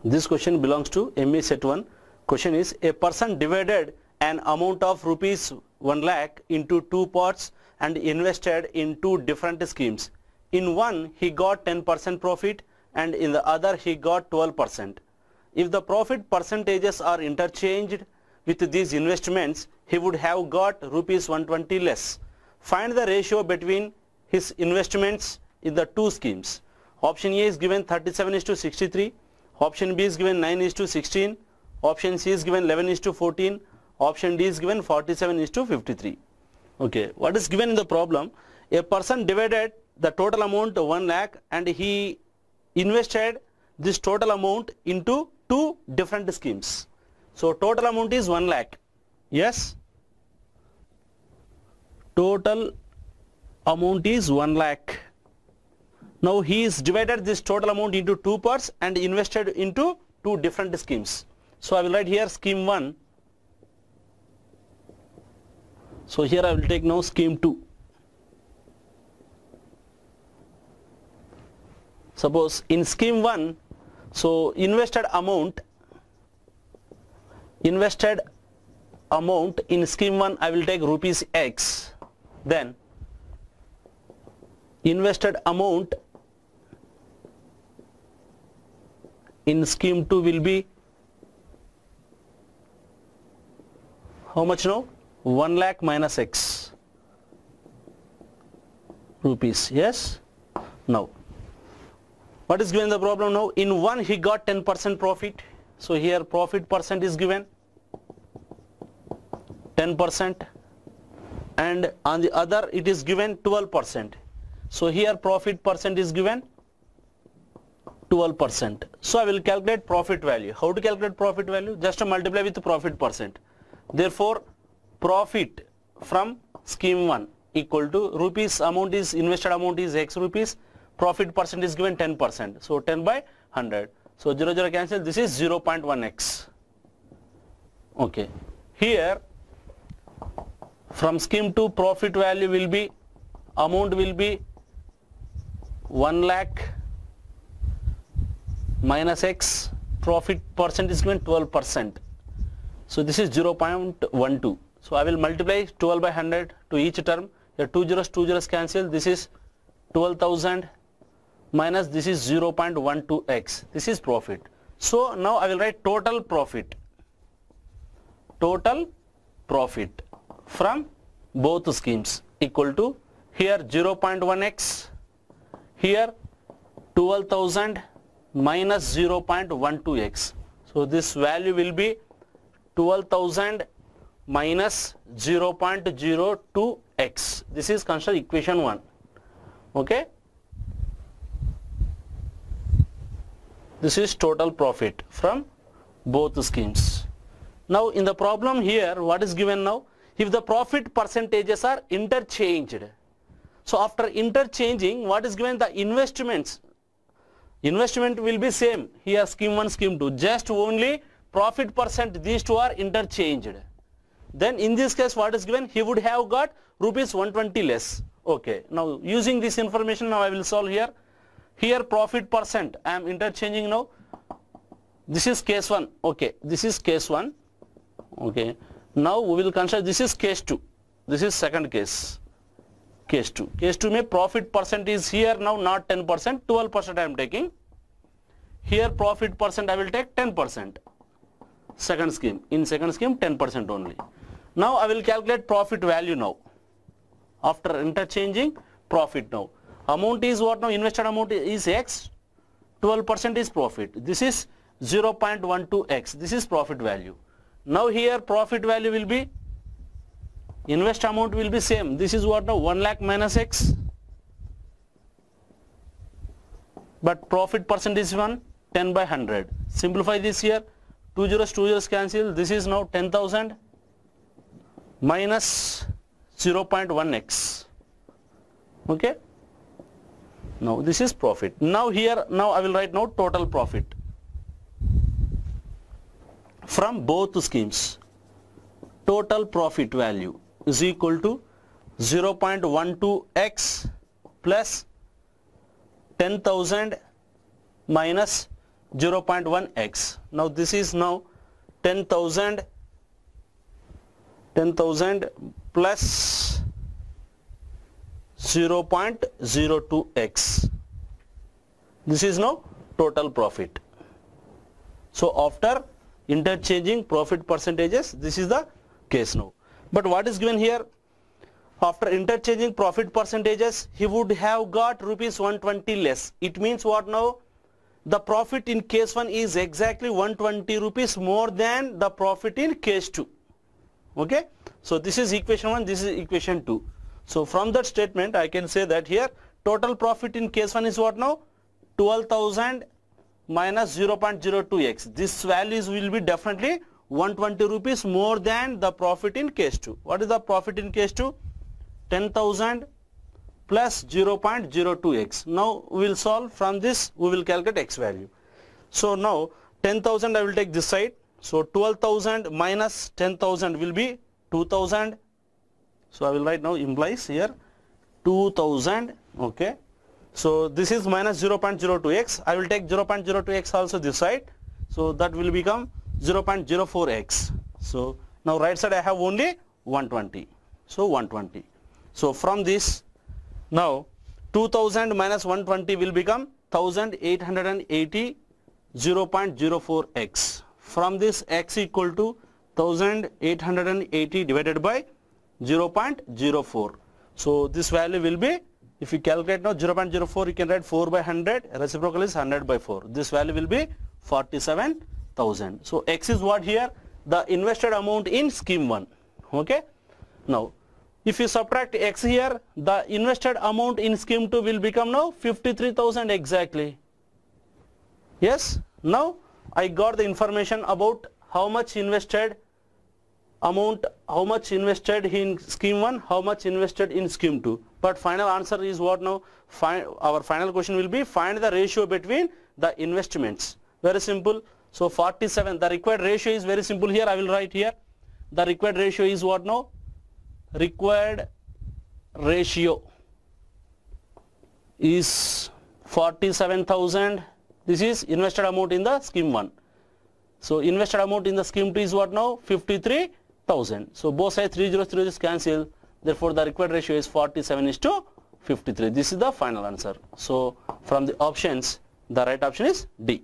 This question belongs to ME set 1. Question is, a person divided an amount of rupees 1 lakh into two parts and invested in two different schemes. In one he got 10% profit and in the other he got 12%. If the profit percentages are interchanged with these investments, he would have got rupees 120 less. Find the ratio between his investments in the two schemes. Option A is given 37:63. Option B is given 9:16. Option C is given 11:14. Option D is given 47:53. Okay, what is given in the problem? A person divided the total amount 1 lakh and he invested this total amount into two different schemes. So total amount is 1 lakh. Yes? Total amount is 1 lakh. Now he is divided this total amount into two parts and invested into two different schemes. So I will write here scheme 1. So here I will take now scheme 2. Suppose in scheme 1, so invested amount in scheme 1 I will take rupees X. Then invested amount in scheme 2 will be how much now? 1 lakh minus X rupees. Yes? Now what is given in the problem now? In one he got 10% profit. So here profit percent is given 10% and on the other it is given 12%. So here profit percent is given 12%. So I will calculate profit value. How to calculate profit value? Just to multiply with the profit percent. Therefore profit from scheme 1 equal to rupees amount is invested amount is X rupees, profit percent is given 10%. So 10 by 100. So 0 0 cancel, this is 0.1x. Okay. Here from scheme 2 profit value will be, amount will be 1 lakh minus X, profit percent is given 12%. So this is 0.12. So I will multiply 12 by 100 to each term. Here 2 zeros cancel. This is 12,000 minus this is 0.12x. This is profit. So now I will write total profit. Total profit from both schemes equal to here 0.1x, here 12,000 minus 0.12x. So this value will be 12,000 minus 0.02x. This is considered equation 1. Okay. This is total profit from both schemes. Now in the problem here what is given now? If the profit percentages are interchanged. So after interchanging, what is given? The investments. Investment will be same. Here scheme 1, scheme 2. Just only profit percent, these two are interchanged. Then in this case what is given? He would have got rupees 120 less. Okay. Now using this information now I will solve here. Here profit percent I am interchanging now. This is case 1. Okay. This is case 1. Okay. Now we will consider this is case 2. This is second case. Case 2. Case 2 may profit percent is here now not 10%, 12% I am taking. Here profit percent I will take 10%. Second scheme. In second scheme 10% only. Now I will calculate profit value now. After interchanging profit now. Amount is what now? Invested amount is X. 12% is profit. This is 0.12x. This is profit value. Now here profit value will be, invest amount will be same. This is what now? 1 lakh minus X. But profit percent is 10 by 100. Simplify this here. 2 zeros cancel. This is now 10,000 minus 0.1x. Okay. Now this is profit. Now here, now I will write now total profit from both schemes. Total profit value is equal to 0.12x plus 10,000 minus 0.1x. Now this is now 10,000 plus 0.02x. This is now total profit. So after interchanging profit percentages, this is the case now. But what is given here? After interchanging profit percentages, he would have got rupees 120 less. It means what now? The profit in case 1 is exactly 120 rupees more than the profit in case 2. Okay? So this is equation 1, this is equation 2. So from that statement I can say that here total profit in case 1 is what now? 12,000 minus 0.02x. This values will be definitely 120 rupees more than the profit in case 2. What is the profit in case 2? 10,000 plus 0.02x. Now we will solve from this, we will calculate x value. So now 10,000 I will take this side. So 12,000 minus 10,000 will be 2,000. So I will write now implies here 2,000. Okay. So this is minus 0.02x. I will take 0.02x also this side. So that will become 0.04x. So now right side I have only 120. So 120. So from this now 2000 minus 120 will become 1880 0.04x. From this x equal to 1880 divided by 0.04. So this value will be, if you calculate now 0.04, you can write 4 by 100, reciprocal is 100 by 4. This value will be 47,000. So x is what here? The invested amount in scheme 1. Okay. Now if you subtract x here, the invested amount in scheme 2 will become now 53,000 exactly. Yes. Now I got the information about how much invested amount, how much invested in scheme 1, how much invested in scheme 2. But final answer is what now? Our final question will be find the ratio between the investments. Very simple. So 47, the required ratio is very simple here. I will write here. The required ratio is what now? Required ratio is 47,000. This is invested amount in the scheme 1. So invested amount in the scheme 2 is what now? 53,000. So both sides 3 zeros is cancel. Therefore the required ratio is 47:53. This is the final answer. So from the options, the right option is D.